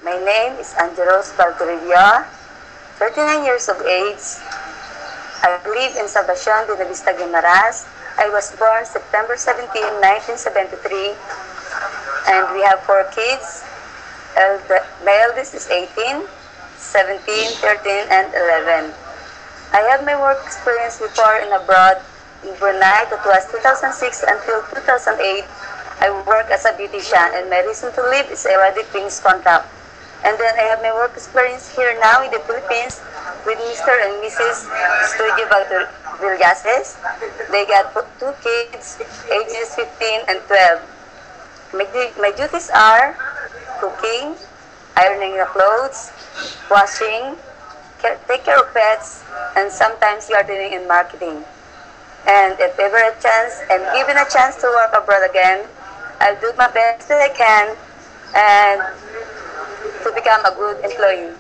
My name is Angelos Valtorilla, 39 years of age. I live in Salvacion de la Vista, Guimaras. I was born September 17, 1973, and we have 4 kids. My eldest is 18, 17, 13, and 11. I have my work experience before in abroad in Brunei. That was 2006 until 2008. I work as a beautician, and my reason to live is a wedding rings contract. And then I have my work experience here now in the Philippines with Mr. and Mrs. Studio Vilgases. They got 2 kids, ages 15 and 12. My duties are cooking, ironing the clothes, washing, take care of pets, and sometimes gardening and marketing. And if ever a chance, and given a chance to work abroad again, I'll do my best that I can and to become a good employee.